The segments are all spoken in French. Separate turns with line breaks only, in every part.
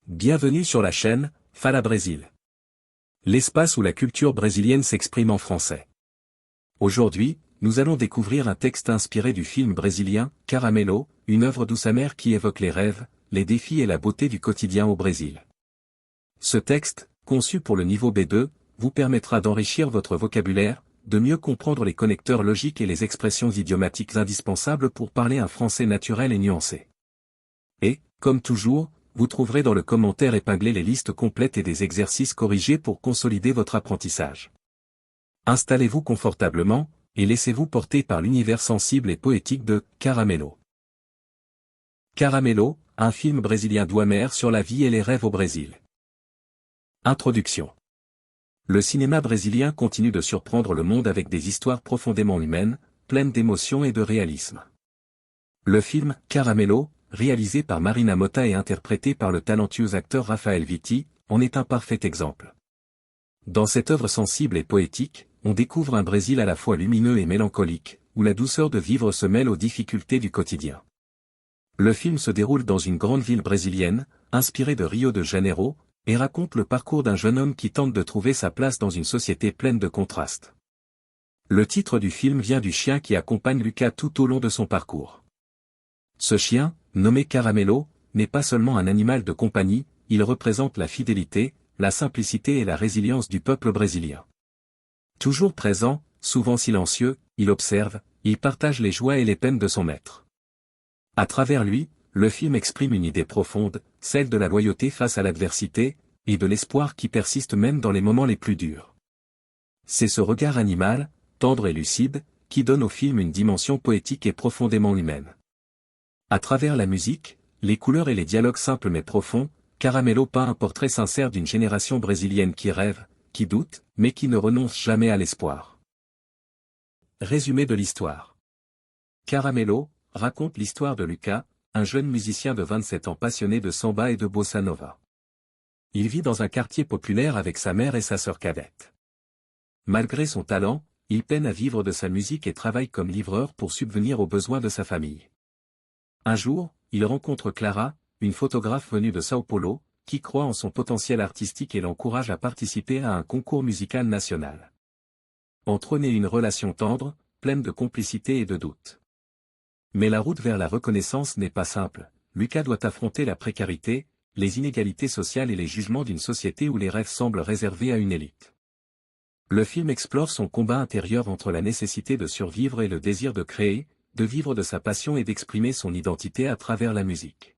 Bienvenue sur la chaîne Fala Brésil. L'espace où la culture brésilienne s'exprime en français. Aujourd'hui, nous allons découvrir un texte inspiré du film brésilien Caramelo, une œuvre douce amère qui évoque les rêves, les défis et la beauté du quotidien au Brésil. Ce texte, conçu pour le niveau B2, vous permettra d'enrichir votre vocabulaire, de mieux comprendre les connecteurs logiques et les expressions idiomatiques indispensables pour parler un français naturel et nuancé. Et, comme toujours, vous trouverez dans le commentaire épinglé les listes complètes et des exercices corrigés pour consolider votre apprentissage. Installez-vous confortablement, et laissez-vous porter par l'univers sensible et poétique de Caramelo. Caramelo, un film brésilien doux amer sur la vie et les rêves au Brésil. Introduction. Le cinéma brésilien continue de surprendre le monde avec des histoires profondément humaines, pleines d'émotion et de réalisme. Le film Caramelo, réalisé par Marina Mota et interprété par le talentueux acteur Rafael Vitti, en est un parfait exemple. Dans cette œuvre sensible et poétique, on découvre un Brésil à la fois lumineux et mélancolique, où la douceur de vivre se mêle aux difficultés du quotidien. Le film se déroule dans une grande ville brésilienne, inspirée de Rio de Janeiro, et raconte le parcours d'un jeune homme qui tente de trouver sa place dans une société pleine de contrastes. Le titre du film vient du chien qui accompagne Lucas tout au long de son parcours. Ce chien, nommé Caramelo, n'est pas seulement un animal de compagnie, il représente la fidélité, la simplicité et la résilience du peuple brésilien. Toujours présent, souvent silencieux, il observe, il partage les joies et les peines de son maître. À travers lui, le film exprime une idée profonde, celle de la loyauté face à l'adversité, et de l'espoir qui persiste même dans les moments les plus durs. C'est ce regard animal, tendre et lucide, qui donne au film une dimension poétique et profondément humaine. À travers la musique, les couleurs et les dialogues simples mais profonds, Caramelo peint un portrait sincère d'une génération brésilienne qui rêve, qui doute, mais qui ne renonce jamais à l'espoir. Résumé de l'histoire. Caramelo raconte l'histoire de Lucas, un jeune musicien de 27 ans passionné de samba et de bossa nova. Il vit dans un quartier populaire avec sa mère et sa sœur cadette. Malgré son talent, il peine à vivre de sa musique et travaille comme livreur pour subvenir aux besoins de sa famille. Un jour, il rencontre Clara, une photographe venue de São Paulo, qui croit en son potentiel artistique et l'encourage à participer à un concours musical national. Entre eux naît une relation tendre, pleine de complicité et de doute. Mais la route vers la reconnaissance n'est pas simple. Lucas doit affronter la précarité, les inégalités sociales et les jugements d'une société où les rêves semblent réservés à une élite. Le film explore son combat intérieur entre la nécessité de survivre et le désir de créer, de vivre de sa passion et d'exprimer son identité à travers la musique.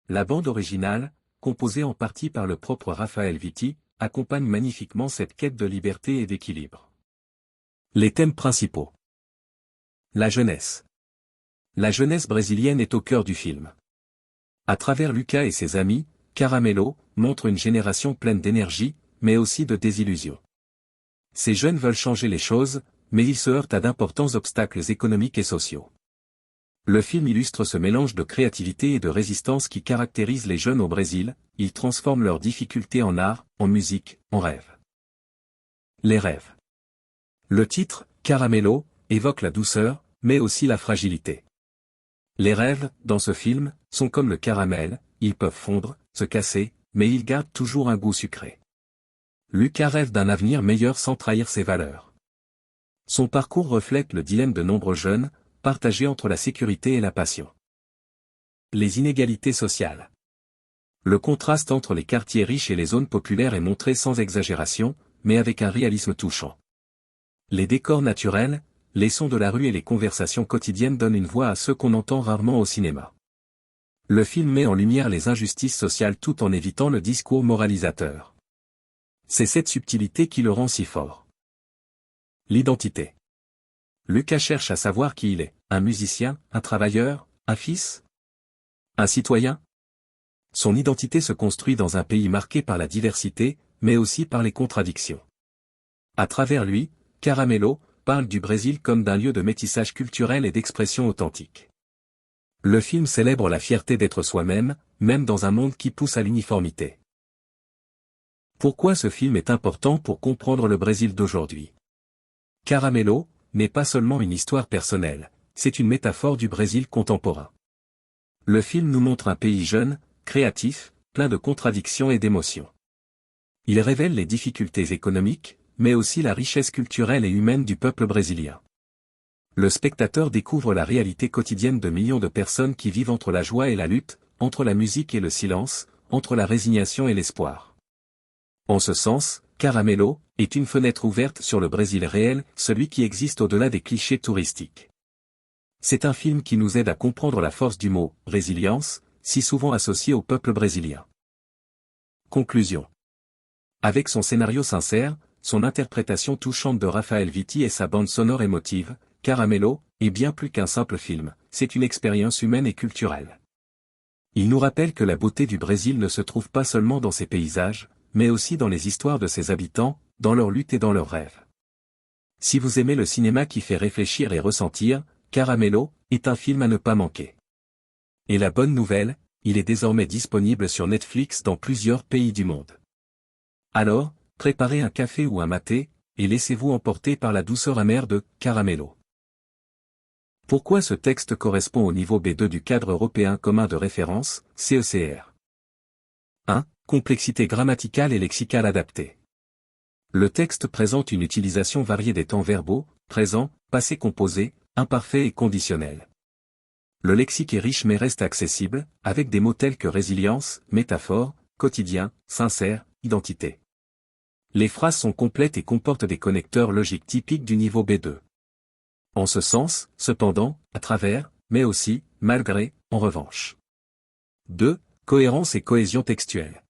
La bande originale, composée en partie par le propre Rafael Vitti, accompagne magnifiquement cette quête de liberté et d'équilibre. Les thèmes principaux. La jeunesse. La jeunesse brésilienne est au cœur du film. À travers Lucas et ses amis, Caramelo montre une génération pleine d'énergie, mais aussi de désillusions. Ces jeunes veulent changer les choses, mais ils se heurtent à d'importants obstacles économiques et sociaux. Le film illustre ce mélange de créativité et de résistance qui caractérise les jeunes au Brésil, ils transforment leurs difficultés en art, en musique, en rêve. Les rêves. Le titre, Caramelo, évoque la douceur, mais aussi la fragilité. Les rêves, dans ce film, sont comme le caramel, ils peuvent fondre, se casser, mais ils gardent toujours un goût sucré. Lucas rêve d'un avenir meilleur sans trahir ses valeurs. Son parcours reflète le dilemme de nombreux jeunes, partagés entre la sécurité et la passion. Les inégalités sociales. Le contraste entre les quartiers riches et les zones populaires est montré sans exagération, mais avec un réalisme touchant. Les décors naturels, les sons de la rue et les conversations quotidiennes donnent une voix à ceux qu'on entend rarement au cinéma. Le film met en lumière les injustices sociales tout en évitant le discours moralisateur. C'est cette subtilité qui le rend si fort. L'identité. Lucas cherche à savoir qui il est, un musicien, un travailleur, un fils, un citoyen. Son identité se construit dans un pays marqué par la diversité, mais aussi par les contradictions. À travers lui, Caramelo parle du Brésil comme d'un lieu de métissage culturel et d'expression authentique. Le film célèbre la fierté d'être soi-même, même dans un monde qui pousse à l'uniformité. Pourquoi ce film est important pour comprendre le Brésil d'aujourd'hui? Caramelo n'est pas seulement une histoire personnelle, c'est une métaphore du Brésil contemporain. Le film nous montre un pays jeune, créatif, plein de contradictions et d'émotions. Il révèle les difficultés économiques, mais aussi la richesse culturelle et humaine du peuple brésilien. Le spectateur découvre la réalité quotidienne de millions de personnes qui vivent entre la joie et la lutte, entre la musique et le silence, entre la résignation et l'espoir. En ce sens, Caramelo est une fenêtre ouverte sur le Brésil réel, celui qui existe au-delà des clichés touristiques. C'est un film qui nous aide à comprendre la force du mot « résilience », si souvent associé au peuple brésilien. Conclusion. Avec son scénario sincère, son interprétation touchante de Rafael Vitti et sa bande sonore émotive, Caramelo est bien plus qu'un simple film, c'est une expérience humaine et culturelle. Il nous rappelle que la beauté du Brésil ne se trouve pas seulement dans ses paysages, mais aussi dans les histoires de ses habitants, dans leurs luttes et dans leurs rêves. Si vous aimez le cinéma qui fait réfléchir et ressentir, Caramelo est un film à ne pas manquer. Et la bonne nouvelle, il est désormais disponible sur Netflix dans plusieurs pays du monde. Alors, préparez un café ou un maté, et laissez-vous emporter par la douceur amère de Caramelo. Pourquoi ce texte correspond au niveau B2 du cadre européen commun de référence, CECR? 1. Complexité grammaticale et lexicale adaptée. Le texte présente une utilisation variée des temps verbaux, présent, passé composé, imparfait et conditionnel. Le lexique est riche mais reste accessible, avec des mots tels que résilience, métaphore, quotidien, sincère, identité. Les phrases sont complètes et comportent des connecteurs logiques typiques du niveau B2. En ce sens, cependant, à travers, mais aussi, malgré, en revanche. 2. Cohérence et cohésion textuelle.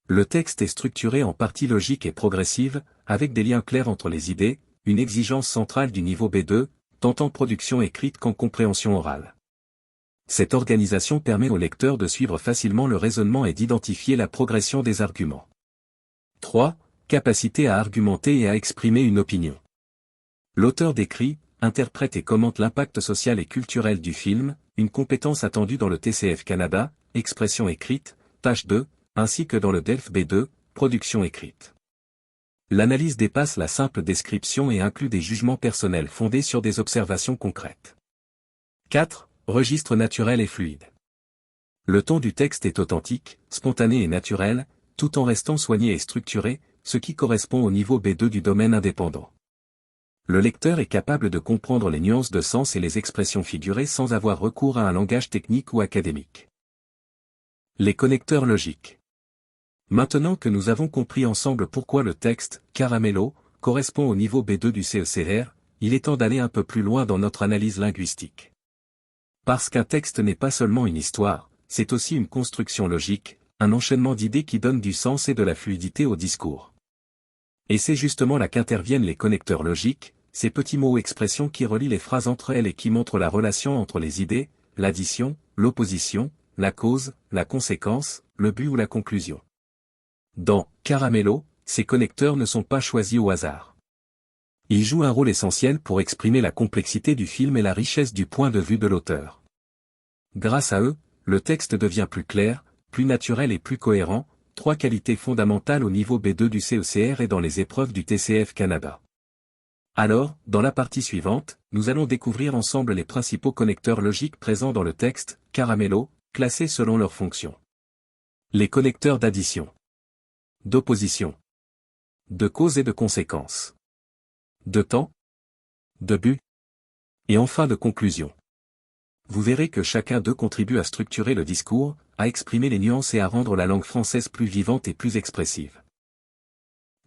Le texte est structuré en parties logiques et progressives, avec des liens clairs entre les idées, une exigence centrale du niveau B2, tant en production écrite qu'en compréhension orale. Cette organisation permet au lecteur de suivre facilement le raisonnement et d'identifier la progression des arguments. 3. Capacité à argumenter et à exprimer une opinion. L'auteur décrit, interprète et commente l'impact social et culturel du film, une compétence attendue dans le TCF Canada, expression écrite, tâche 2, ainsi que dans le DELF B2, production écrite. L'analyse dépasse la simple description et inclut des jugements personnels fondés sur des observations concrètes. 4. Registre naturel et fluide. Le ton du texte est authentique, spontané et naturel, tout en restant soigné et structuré, ce qui correspond au niveau B2 du domaine indépendant. Le lecteur est capable de comprendre les nuances de sens et les expressions figurées sans avoir recours à un langage technique ou académique. Les connecteurs logiques. Maintenant que nous avons compris ensemble pourquoi le texte « Caramelo » correspond au niveau B2 du CECR, il est temps d'aller un peu plus loin dans notre analyse linguistique. Parce qu'un texte n'est pas seulement une histoire, c'est aussi une construction logique, un enchaînement d'idées qui donne du sens et de la fluidité au discours. Et c'est justement là qu'interviennent les connecteurs logiques, ces petits mots ou expressions qui relient les phrases entre elles et qui montrent la relation entre les idées, l'addition, l'opposition, la cause, la conséquence, le but ou la conclusion. Dans Caramelo, ces connecteurs ne sont pas choisis au hasard. Ils jouent un rôle essentiel pour exprimer la complexité du film et la richesse du point de vue de l'auteur. Grâce à eux, le texte devient plus clair, plus naturel et plus cohérent, trois qualités fondamentales au niveau B2 du CECR et dans les épreuves du TCF Canada. Alors, dans la partie suivante, nous allons découvrir ensemble les principaux connecteurs logiques présents dans le texte « Caramelo », classés selon leur fonction. Les connecteurs d'addition, d'opposition, de cause et de conséquence, de temps, de but, et enfin de conclusion. Vous verrez que chacun d'eux contribue à structurer le discours, à exprimer les nuances et à rendre la langue française plus vivante et plus expressive.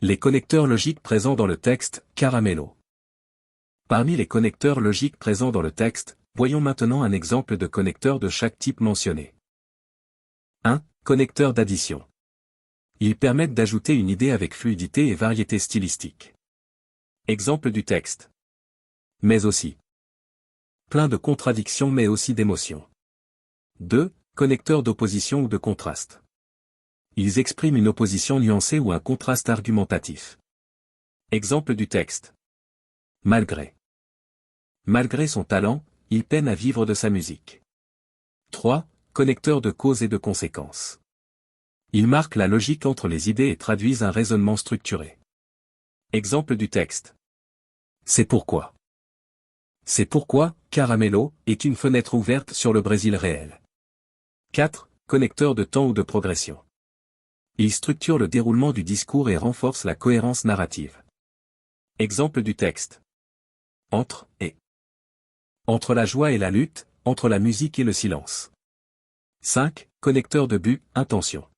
Les connecteurs logiques présents dans le texte « Caramelo ». Parmi les connecteurs logiques présents dans le texte, voyons maintenant un exemple de connecteur de chaque type mentionné. 1. Connecteur d'addition. Ils permettent d'ajouter une idée avec fluidité et variété stylistique. Exemple du texte. Mais aussi. Plein de contradictions mais aussi d'émotions. 2. Connecteur d'opposition ou de contraste. Ils expriment une opposition nuancée ou un contraste argumentatif. Exemple du texte. Malgré. Malgré son talent, il peine à vivre de sa musique. 3. Connecteur de cause et de conséquence. Ils marquent la logique entre les idées et traduisent un raisonnement structuré. Exemple du texte. C'est pourquoi. C'est pourquoi, Caramelo est une fenêtre ouverte sur le Brésil réel. 4. connecteur de temps ou de progression. Il structure le déroulement du discours et renforce la cohérence narrative. Exemple du texte. Entre et. Entre la joie et la lutte, entre la musique et le silence. 5. Connecteur de but, intention.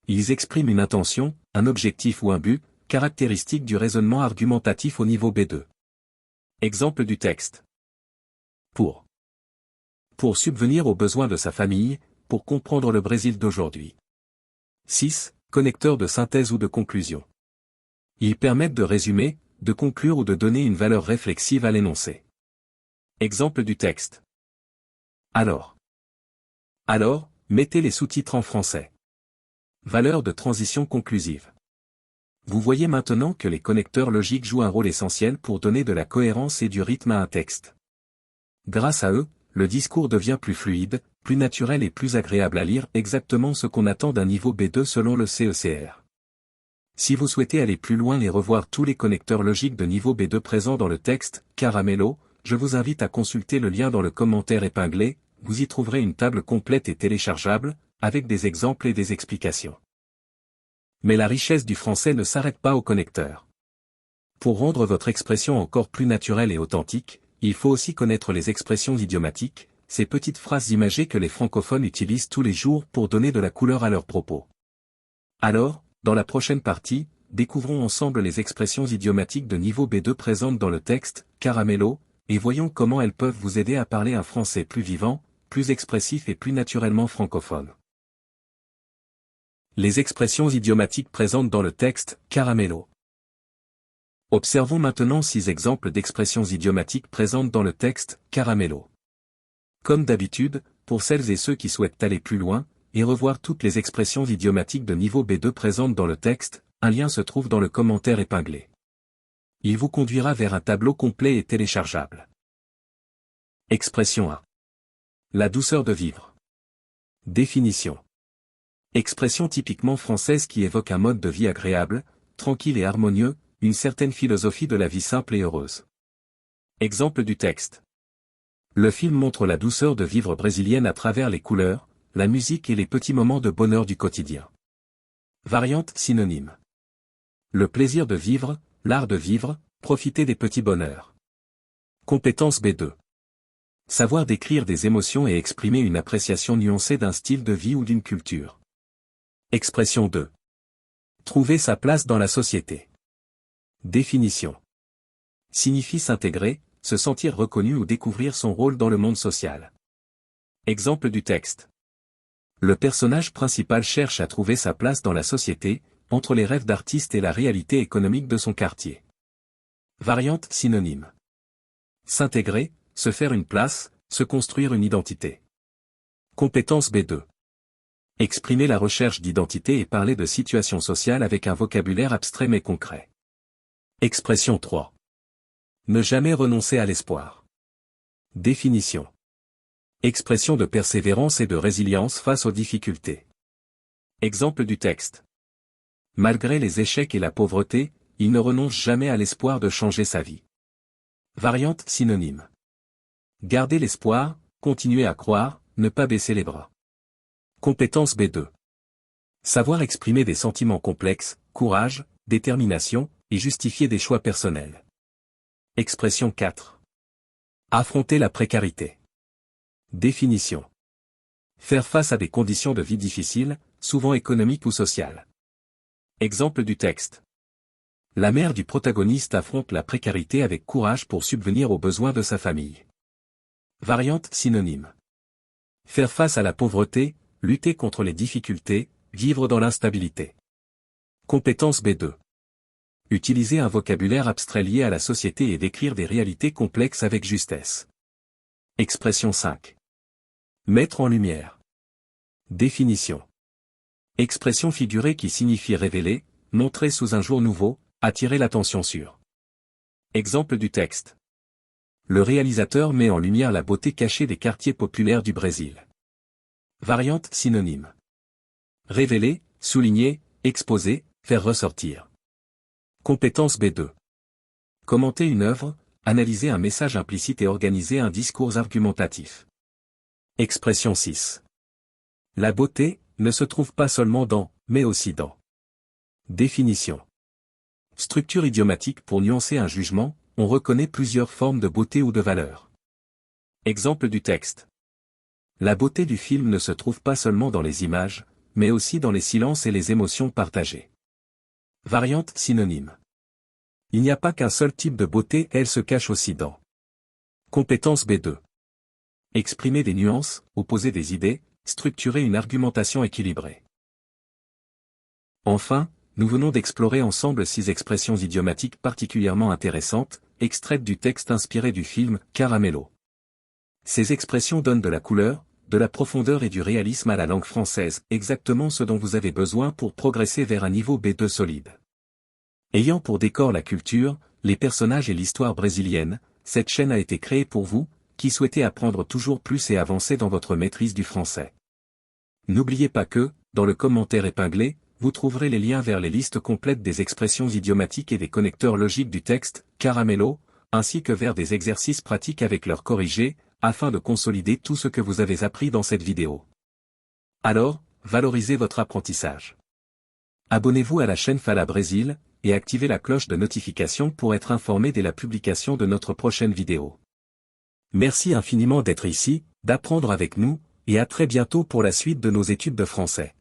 Ils expriment une intention, un objectif ou un but, caractéristique du raisonnement argumentatif au niveau B2. Exemple du texte. Pour subvenir aux besoins de sa famille, pour comprendre le Brésil d'aujourd'hui. 6. Connecteur de synthèse ou de conclusion. Ils permettent de résumer, de conclure ou de donner une valeur réflexive à l'énoncé. Exemple du texte. Alors, mettez les sous-titres en français. Valeur de transition conclusive. Vous voyez maintenant que les connecteurs logiques jouent un rôle essentiel pour donner de la cohérence et du rythme à un texte. Grâce à eux, le discours devient plus fluide, plus naturel et plus agréable à lire, exactement ce qu'on attend d'un niveau B2 selon le CECR. Si vous souhaitez aller plus loin et revoir tous les connecteurs logiques de niveau B2 présents dans le texte Caramello, je vous invite à consulter le lien dans le commentaire épinglé, vous y trouverez une table complète et téléchargeable, avec des exemples et des explications. Mais la richesse du français ne s'arrête pas aux connecteurs. Pour rendre votre expression encore plus naturelle et authentique, il faut aussi connaître les expressions idiomatiques, ces petites phrases imagées que les francophones utilisent tous les jours pour donner de la couleur à leurs propos. Alors, dans la prochaine partie, découvrons ensemble les expressions idiomatiques de niveau B2 présentes dans le texte Caramello, et voyons comment elles peuvent vous aider à parler un français plus vivant, plus expressif et plus naturellement francophone. Les expressions idiomatiques présentes dans le texte Caramello. Observons maintenant 6 exemples d'expressions idiomatiques présentes dans le texte Caramello. Comme d'habitude, pour celles et ceux qui souhaitent aller plus loin, et revoir toutes les expressions idiomatiques de niveau B2 présentes dans le texte, un lien se trouve dans le commentaire épinglé. Il vous conduira vers un tableau complet et téléchargeable. Expression 1. La douceur de vivre. Définition. Expression typiquement française qui évoque un mode de vie agréable, tranquille et harmonieux, une certaine philosophie de la vie simple et heureuse. Exemple du texte. Le film montre la douceur de vivre brésilienne à travers les couleurs, la musique et les petits moments de bonheur du quotidien. Variante synonyme. Le plaisir de vivre, l'art de vivre, profiter des petits bonheurs. Compétence B2. Savoir décrire des émotions et exprimer une appréciation nuancée d'un style de vie ou d'une culture. Expression 2. Trouver sa place dans la société. Définition. Signifie s'intégrer, se sentir reconnu ou découvrir son rôle dans le monde social. Exemple du texte. Le personnage principal cherche à trouver sa place dans la société, entre les rêves d'artiste et la réalité économique de son quartier. Variante synonyme. S'intégrer, se faire une place, se construire une identité. Compétence B2. Exprimer la recherche d'identité et parler de situations sociales avec un vocabulaire abstrait mais concret. Expression 3. Ne jamais renoncer à l'espoir. Définition. Expression de persévérance et de résilience face aux difficultés. Exemple du texte. Malgré les échecs et la pauvreté, il ne renonce jamais à l'espoir de changer sa vie. Variante synonyme. Garder l'espoir, continuer à croire, ne pas baisser les bras. Compétence B2. Savoir exprimer des sentiments complexes, courage, détermination, et justifier des choix personnels. Expression 4. Affronter la précarité. Définition. Faire face à des conditions de vie difficiles, souvent économiques ou sociales. Exemple du texte. La mère du protagoniste affronte la précarité avec courage pour subvenir aux besoins de sa famille. Variante synonyme. Faire face à la pauvreté, lutter contre les difficultés, vivre dans l'instabilité. Compétence B2. Utiliser un vocabulaire abstrait lié à la société et décrire des réalités complexes avec justesse. Expression 5. Mettre en lumière. Définition. Expression figurée qui signifie révéler, montrer sous un jour nouveau, attirer l'attention sur. Exemple du texte. Le réalisateur met en lumière la beauté cachée des quartiers populaires du Brésil. Variante synonyme. Révéler, souligner, exposer, faire ressortir. Compétence B2. Commenter une œuvre, analyser un message implicite et organiser un discours argumentatif. Expression 6. La beauté ne se trouve pas seulement dans, mais aussi dans. Définition. Structure idiomatique pour nuancer un jugement, on reconnaît plusieurs formes de beauté ou de valeur. Exemple du texte. La beauté du film ne se trouve pas seulement dans les images, mais aussi dans les silences et les émotions partagées. Variante synonyme. Il n'y a pas qu'un seul type de beauté, elle se cache aussi dans. Compétence B2. Exprimer des nuances, opposer des idées, structurer une argumentation équilibrée. Enfin, nous venons d'explorer ensemble 6 expressions idiomatiques particulièrement intéressantes, extraites du texte inspiré du film Caramello. Ces expressions donnent de la couleur, de la profondeur et du réalisme à la langue française, exactement ce dont vous avez besoin pour progresser vers un niveau B2 solide. Ayant pour décor la culture, les personnages et l'histoire brésilienne, cette chaîne a été créée pour vous, qui souhaitez apprendre toujours plus et avancer dans votre maîtrise du français. N'oubliez pas que, dans le commentaire épinglé, vous trouverez les liens vers les listes complètes des expressions idiomatiques et des connecteurs logiques du texte, Caramello, ainsi que vers des exercices pratiques avec leurs corrigés, afin de consolider tout ce que vous avez appris dans cette vidéo. Alors, valorisez votre apprentissage. Abonnez-vous à la chaîne Fala Brésil, et activez la cloche de notification pour être informé dès la publication de notre prochaine vidéo. Merci infiniment d'être ici, d'apprendre avec nous, et à très bientôt pour la suite de nos études de français.